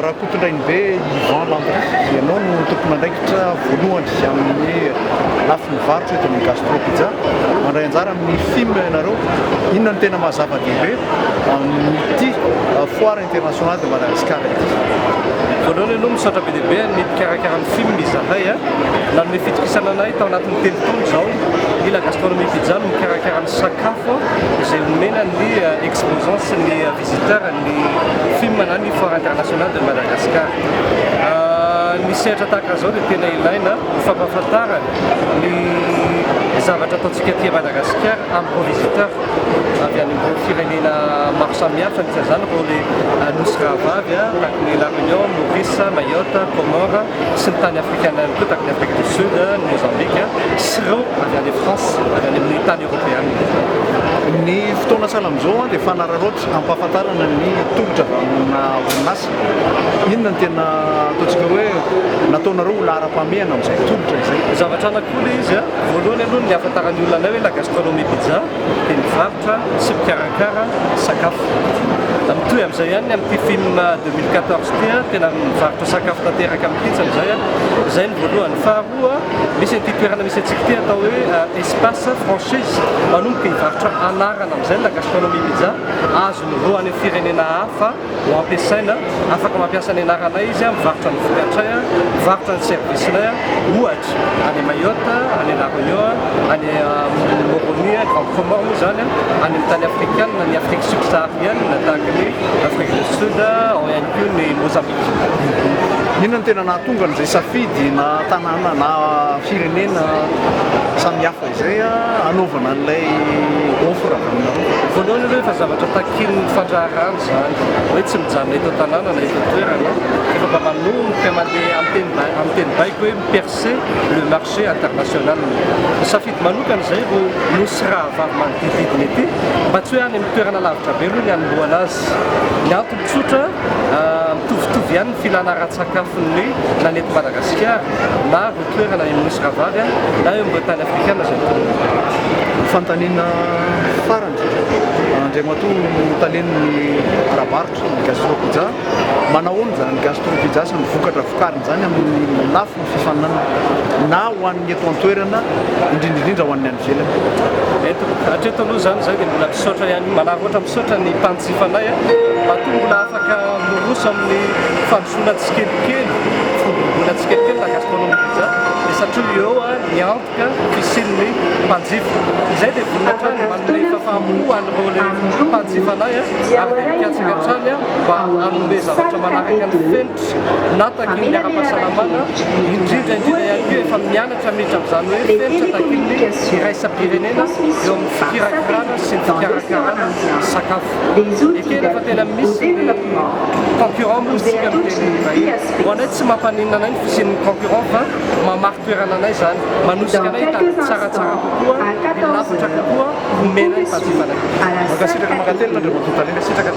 raha kotondrainy be Ivan Landry ianao no tompon'andraikitra voalohany amin'ny lafiny varotra eto amin'ny Gastro Pizza mandray anjara amin'ny film ianareo inona no tena mahazava-dehibe amin'ity foire internationale de Madagascar ity. Voalohany aloha misaotra be dia be ny mikarakara ny film izahay nanome fitokisana anay tao anatin'ny telo taona izao ila gastronomie pizza no mikarakara ny sakafo izay omena ny exposants sy ny visiteurs ny film na ny foire internationale de Madagascar. Ny sehatra tahaka izao dia tena ilaina ho fampahafantarana ny zavatra ataontsika aty Madagasikara amin'ny visiteur avy any ambony firenena maro samihafa izany reo le nosy rahavavy tahaka ny La Réunion, Maurice, Mayotte, Comores sy ny tany afrikana ihany koa tahaka ny Afrique du Sud, ny Mozambique sy ireo avy any France avy any amin'ny tany européenne. Ny fotoana sahala amin'izao dia fanararoatra ampahafantarana ny tongotra na orinasa inona no tena ataontsika hoe nataonareo ho lara-pahamehana amin'izay tongotra izay. Zavatra anankolo izy voalohany aloha ny ahafantarany olona anay hoe la gastronomie pizza dia mivarotra sy mikarakara sakafo. Mitohy amin'izay ihany amin'ity film 2014 ity tena mivarotra sakafo tanteraka amin'ny pizza amin'izay izay ny voalohany. Faharoa misy an'ity toerana misy antsika ity atao hoe espace franchise manomboka hivarotra anarana amin'izay la gastronomie pizza azony roa any firenena hafa ho ampiasaina afaka mampiasa ny anaranay izy mivarotra ny vokatray mivarotra ny servicenay ohatra any Mayotte, any La Réunion, any Moroni, Grande Comore moa zany any amin'ny tany afrikana ny Afrique subsaharienne tahaka ny Afrique du Sud ao ihany koa ny Mozambique. Inona no tena nahatonga an'izay safidy na tanàna na firenena samihafa izay anaovana an'ilay offre aminareo? Voalohany aloha efa zavatra takin'ny fandraharany zany hoe tsy mijanona eto tanàna na eto toerana efa mba manomboka mandeha amin'ny teny baiko hoe mipercer le marché international. Safidy manokana izay ro nosy rahavavy manodididina ety mba tsy hoe any amin'ny toerana lavitra be aloha ny anombohana azy. Ny antony tsotra mitovitovy ihany ny filanara-tsakafon'ny nanety Madagasikara na ro toerana nosy rahavavy na eo amin'ny tany afrikana zay fantaniana farany andriamatoa taleniny arabarotra ny Gastro Pizza manahoana zany ny Gastro Pizza sy ny vokatra vokariny zany amin'ny lafo ny fifaninana na ho an'ny eto an-toerana indrindrindrindra ho an'ny any ivelany. Hatreto aloha zany zay dia mbola misaotra ihany manaraka ohatra misaotra ny mpanjifanay mba to mbola afaka miroso amin'ny fandrosoana tsikelikely fombobola tsikelikely la gastronomie pizza dia satria eo ny antoka fisian'ny mpanjifa izay dia voninahitra ny manome fahafahampo an'ireo le mpanjifanay ary dia mikatsaka hatrany mba hanome zavatra manaraka ny fenitra na takin'ny ara-pahasalamana indrindra ihany koa efa mianatra miditra amin'izany hoe fenitra takin'ny iraisam-pirenena eo amin'ny fikirakarana sy ny fikarakarana sakafo. Ekena fa tena misy concurrent moa isika amin'ny teny ho anay tsy mampaninona anay ny fisian'ny concurrent fa mamaky toerana anay zany manosika anay tsaratsara kokoa lafatra kokoa omena ny mpanjifanay. Makasitraka makatelina andriamatoa talena sitraka.